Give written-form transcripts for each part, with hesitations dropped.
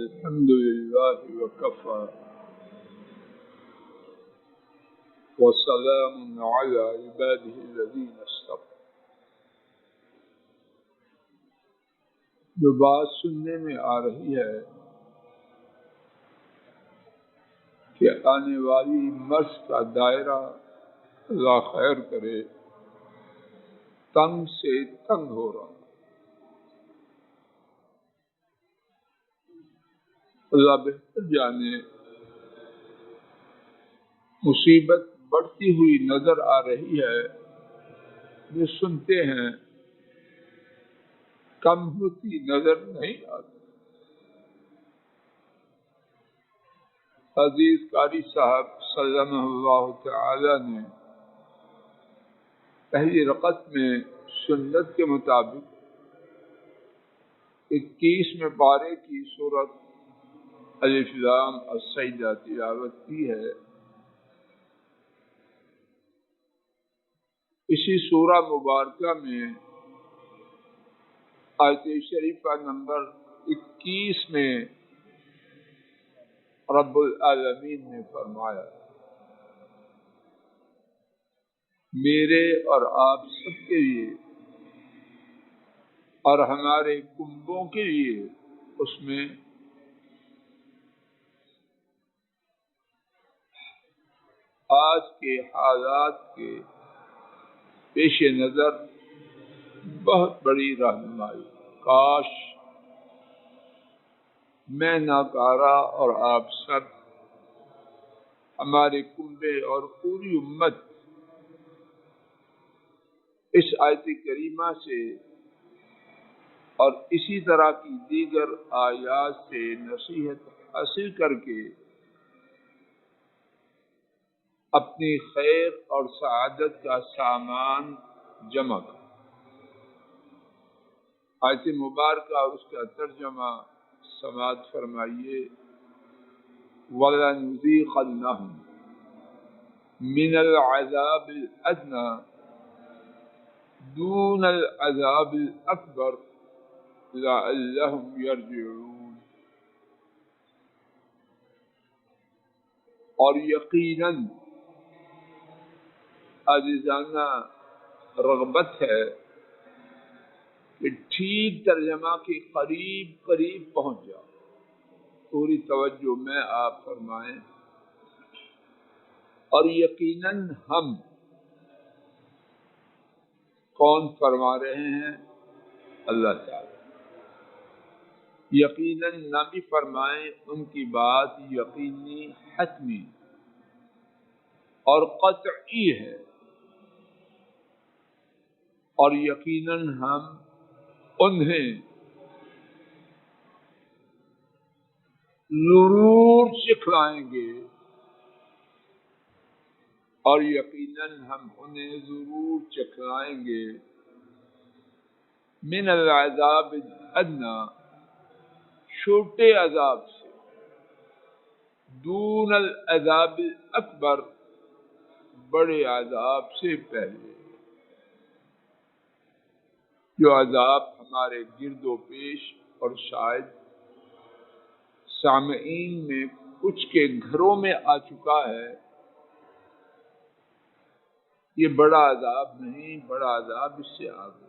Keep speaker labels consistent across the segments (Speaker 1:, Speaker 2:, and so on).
Speaker 1: الحمد لله وكفى وسلام على عباده الذين اصطفى. جو بات سننے میں آ رہی ہے کہ آنے والی مرض کا دائرہ اللہ خیر کرے تنگ سے تنگ ہو رہا، اللہ بہتر جانے. مصیبت بڑھتی ہوئی نظر آ رہی ہے، جو سنتے ہیں کم ہوتی نظر نہیں آتی. عزیز قاری صاحب سلمہ اللہ تعالی نے پہلی رکعت میں سنت کے مطابق 21 پارے کی سورت الف لام السجدہ تلاوت کی ہے. اسی سورہ مبارکہ میں آیت شریفہ نمبر 21 میں رب العالمین نے فرمایا، میرے اور آپ سب کے لیے اور ہمارے کنبوں کے لیے اس میں آج کے حالات کے پیش نظر بہت بڑی رہنمائی. کاش میں ناکارہ اور آپ سب، ہمارے کنبے اور پوری امت اس آیت کریمہ سے اور اسی طرح کی دیگر آیات سے نصیحت حاصل کر کے اپنی خیر اور سعادت کا سامان جمع کر. آیت مبارکہ اور اس کا ترجمہ سماعت فرمائیے. وَلَنُذِيقَنَّهُم مِّنَ الْعَذَابِ الْأَدْنَىٰ دُونَ الْعَذَابِ الْأَكْبَرِ لَعَلَّهُمْ يَرْجِعُونَ. اور یقیناً عزیزانہ رغبت ہے کہ ٹھیک ترجمہ کے قریب قریب پہنچ جاؤ. پوری توجہ میں آپ فرمائیں. اور یقیناً ہم، کون فرما رہے ہیں؟ اللہ تعالی. یقیناً نہ بھی فرمائیں، ان کی بات یقینی، حتمی اور قطعی ہے. اور یقیناً ہم انہیں ضرور سکھلائیں گے، اور یقیناً ہم انہیں ضرور سکھلائیں گے. من العذاب الادنی، چھوٹے عذاب سے، دون العذاب الاکبر، بڑے عذاب سے پہلے. جو عذاب ہمارے گرد و پیش اور شاید سامعین میں کچھ کے گھروں میں آ چکا ہے، یہ بڑا عذاب نہیں، بڑا عذاب اس سے آگے.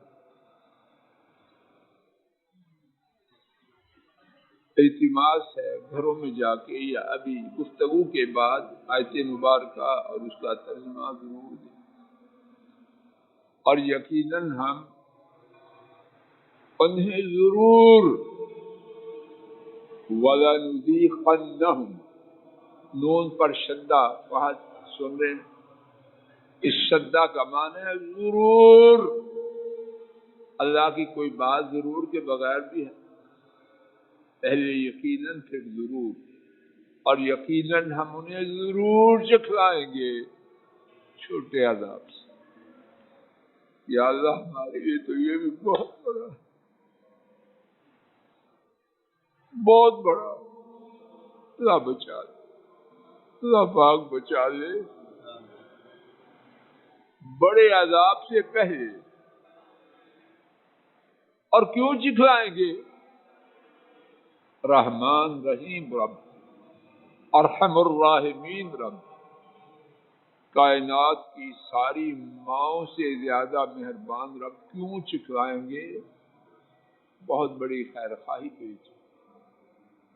Speaker 1: التماس ہے گھروں میں جا کے یا ابھی گفتگو کے بعد آیت مبارکہ اور اس کا ترجمہ ضرور دیں. اور یقیناً ہم انہیں ضرور وَلَنُذِيقَنَّهُم، نون پر شدہ، وہاں سن رہے ہیں، اس شدہ کا معنی ہے ضرور. اللہ کی کوئی بات ضرور کے بغیر بھی ہے، پہلے یقیناً پھر ضرور. اور یقیناً ہم انہیں ضرور سکھلائیں گے چھوٹے عذاب سے. یا اللہ ہمارے لیے تو یہ بھی بہت بڑا، بہت بڑا. اللہ بچا لے، اللہ پاک بچا لے. بڑے عذاب سے پہلے. اور کیوں سکھلائیں گے؟ رحمان رحیم رب، ارحم الراحمین رب، کائنات کی ساری ماؤں سے زیادہ مہربان رب کیوں چکھلائیں گے؟ بہت بڑی خیر خواہی کے لیے،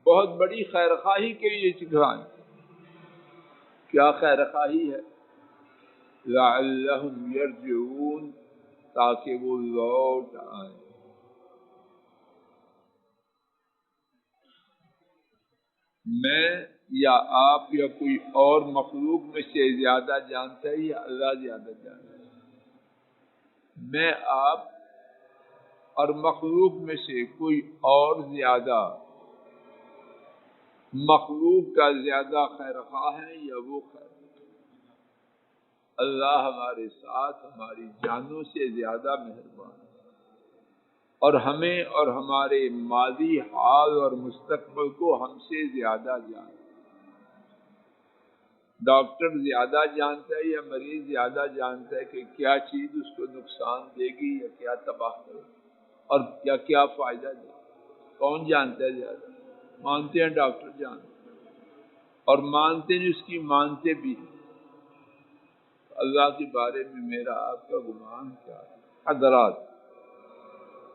Speaker 1: بہت بڑی خیر خواہی کے لیے چکھلائیں۔ کیا خیر خواہی ہے؟ لعلہم یرجعون، تاکہ وہ لوٹ آئیں۔ میں یا آپ یا کوئی اور مخلوق میں سے زیادہ جانتا ہے یا اللہ زیادہ جانتا ہے؟ میں، آپ اور مخلوق میں سے کوئی اور زیادہ مخلوق کا زیادہ خیر خواہ ہے یا وہ خیر؟ اللہ ہمارے ساتھ ہماری جانوں سے زیادہ مہربان ہے، اور ہمیں اور ہمارے ماضی حال اور مستقبل کو ہم سے زیادہ جانتا ہے۔ ڈاکٹر زیادہ جانتا ہے یا مریض زیادہ جانتا ہے کہ کیا چیز اس کو نقصان دے گی یا کیا تباہ کرے اور کیا فائدہ دے؟ کون جانتا ہے زیادہ؟ مانتے ہیں ڈاکٹر جانتے ہیں، اور مانتے نہیں، اس کی مانتے بھی ہیں۔ اللہ کے بارے میں میرا آپ کا گمان کیا ہے؟ حضرات،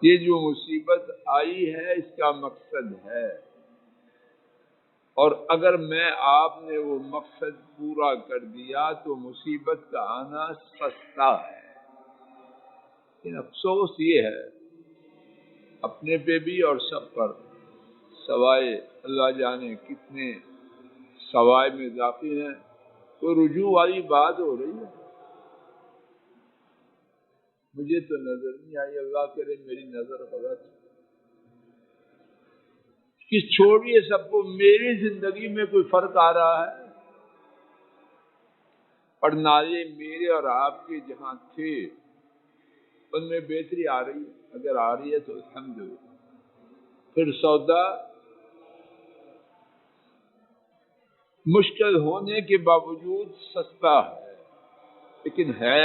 Speaker 1: یہ جو مصیبت آئی ہے اس کا مقصد ہے، اور اگر میں آپ نے وہ مقصد پورا کر دیا تو مصیبت کا آنا سستا ہے۔ لیکن افسوس یہ ہے اپنے پہ بھی اور سب پر، سوائے اللہ جانے کتنے سوائے میں داخل ہیں، تو رجوع والی بات ہو رہی ہے۔ مجھے تو نظر نہیں آئی، اللہ کرے میری نظر غلط، کہ چھوڑیے سب کو، میری زندگی میں کوئی فرق آ رہا ہے؟ اور نالے میرے اور آپ کے جہاں تھے ان میں بہتری آ رہی ہے؟ اگر آ رہی ہے تو الحمدللہ۔ پھر سودا مشکل ہونے کے باوجود سستا ہے، لیکن ہے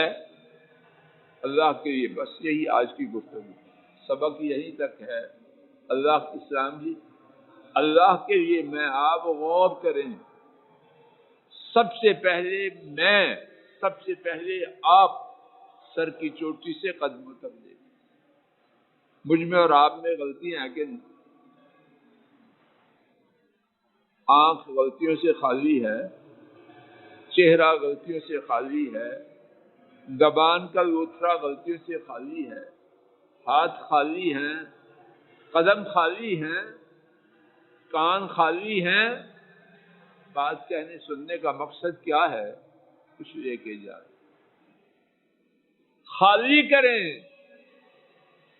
Speaker 1: اللہ کے لیے۔ بس یہی آج کی گفتگو، سبق یہی تک ہے۔ اللہ اسلام جی، اللہ کے لیے میں آپ غور کریں، سب سے پہلے میں، سب سے پہلے آپ سر کی چوٹی سے قدموں تک دیکھیں۔ مجھ میں اور آپ میں غلطیاں ہیں کہ نہیں؟ آنکھ غلطیوں سے خالی ہے، چہرہ غلطیوں سے خالی ہے، زبان کا لوتھڑا غلطیوں سے خالی ہے، ہاتھ خالی ہیں، قدم خالی ہیں، کان خالی ہیں۔ بات کہنے سننے کا مقصد کیا ہے؟ کچھ لے کے جائیں، خالی کریں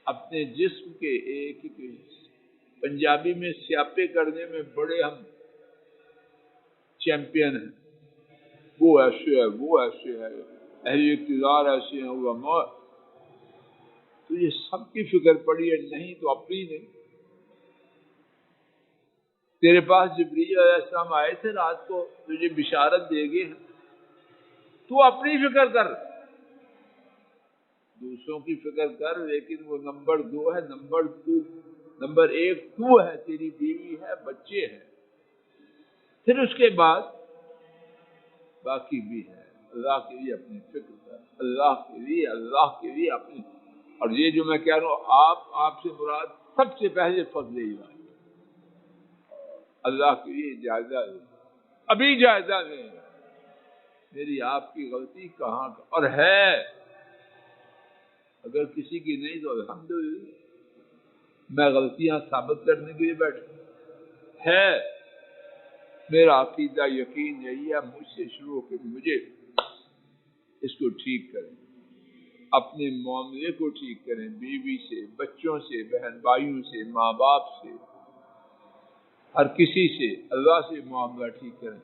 Speaker 1: اپنے جسم کے ایک ایک حصے۔ پنجابی میں سیاپے کرنے میں بڑے ہم چیمپئن ہیں، وہ ایسے ہے، وہ ایسے ہے، اہل اقتدار ایسے ہیں، علماء۔ تو یہ سب کی فکر پڑی ہے، نہیں تو اپنی نہیں۔ تیرے پاس جبرائیل علیہ السلام آئے تھے رات کو، تجھے بشارت دے گئے، تو اپنی فکر کر، دوسروں کی فکر کر، لیکن وہ نمبر 2 ہے، نمبر 1 تو ہے، تیری بیوی ہے، بچے ہیں، پھر اس کے بعد باقی بھی ہے۔ اللہ کے لیے اپنی فکر کر، اللہ کے لیے اپنی۔ اور یہ جو میں کہہ رہا ہوں، آپ سے مراد سب سے پہلے فضل الہی، اللہ کے لیے جائزہ لیں، ابھی جائزہ لیں میری آپ کی غلطی کہاں اور ہے۔ اگر کسی کی نہیں تو الحمدللہ، میں غلطیاں ثابت کرنے کے لیے بیٹھا ہے۔ میرا عقیدہ یقین یہی ہے، مجھ سے شروع ہو کے مجھے اس کو ٹھیک کریں، اپنے معاملے کو ٹھیک کریں، بیوی سے، بچوں سے، بہن بھائیوں سے، ماں باپ سے، ہر کسی سے، اللہ سے معاملہ ٹھیک کریں۔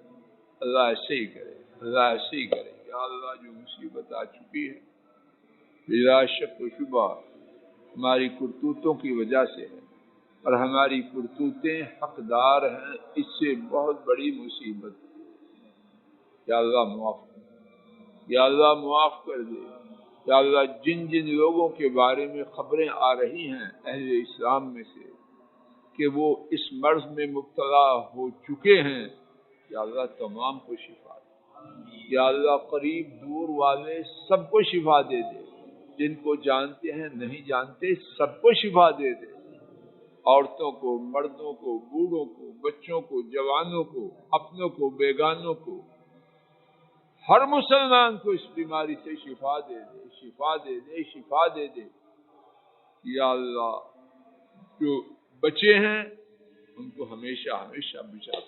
Speaker 1: اللہ ایسے ہی کرے، اللہ ایسے ہی کرے۔ یا اللہ، جو مصیبت آ چکی ہے بلا شک و شبہ ہماری کرتوتوں کی وجہ سے ہے، اور ہماری کرتوتیں حقدار ہیں اس سے بہت بڑی مصیبت۔ یا اللہ معاف کر، یا اللہ معاف کر دے۔ یا اللہ، جن لوگوں کے بارے میں خبریں آ رہی ہیں اہل اسلام میں سے، کہ وہ اس مرض میں مبتلا ہو چکے ہیں، یا اللہ تمام کو شفا دے، یا اللہ قریب دور والے سب کو شفا دے دے، جن کو جانتے ہیں نہیں جانتے سب کو شفا دے دے، عورتوں کو، مردوں کو، بوڑھوں کو، بچوں کو، جوانوں کو، اپنوں کو، بیگانوں کو، ہر مسلمان کو اس بیماری سے شفا دے دے، شفا دے دے، شفا دے دے، یا اللہ جو بچے ہیں ان کو ہمیشہ ہمیشہ بچا،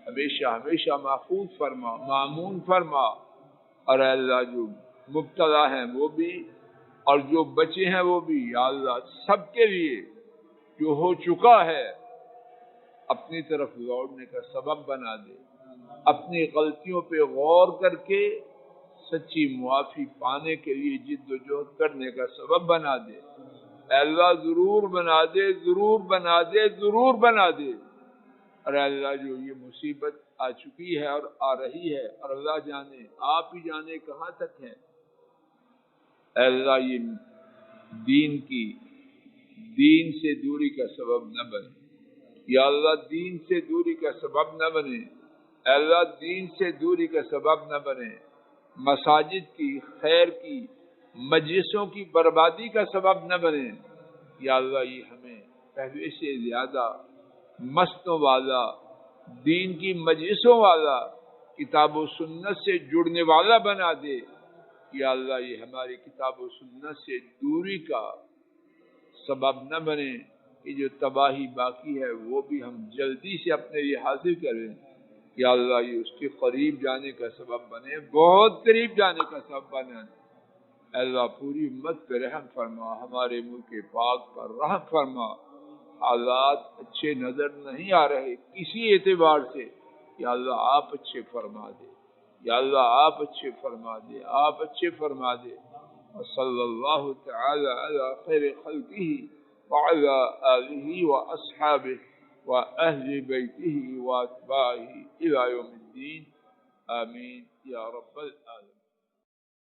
Speaker 1: ہمیشہ ہمیشہ محفوظ فرما، مامون فرما، اور اے اللہ جو مبتلا ہیں وہ بھی اور جو بچے ہیں وہ بھی، یا اللہ سب کے لیے جو ہو چکا ہے اپنی طرف لوٹنے کا سبب بنا دے، اپنی غلطیوں پہ غور کر کے سچی معافی پانے کے لیے جد و جہد کرنے کا سبب بنا دے، اے اللہ ضرور بنا دے، ضرور بنا دے، ضرور بنا دے، اور اے اللہ جو یہ مصیبت آ چکی ہے اور آ رہی ہے اور اللہ جانے آپ ہی جانے کہاں تک ہے، اے اللہ یہ دین سے دوری کا سبب نہ بنے، یا اللہ دین سے دوری کا سبب نہ بنے، اے اللہ دین سے دوری کا سبب نہ بنے، مساجد کی، خیر کی، مجلسوں کی بربادی کا سبب نہ بنے، یا اللہ یہ ہمیں پہلے سے زیادہ مستوں والا، دین کی مجلسوں والا، کتاب و سنت سے جڑنے والا بنا دے، یا اللہ یہ ہماری کتاب و سنت سے دوری کا سبب نہ بنے کہ جو تباہی باقی ہے وہ بھی ہم جلدی سے اپنے لیے حاصل کریں، یا اللہ یہ اس کے قریب جانے کا سبب بنے، بہت قریب جانے کا سبب بنے، اے اللہ پوری امت پہ رحم فرما، ہمارے ملک پاک پر رحم فرما، حالات اچھے نظر نہیں آ رہے کسی اعتبار سے، یا اللہ آپ اچھے فرما دے، یا اللہ آپ اچھے فرما دے، آپ اچھے فرما دے، وصلی اللہ تعالی علی خیر خلقہ وعلی آلہ واصحابہ واہل بیتہ واتباعہ الی یوم الدین، آمین یا رب العالمین۔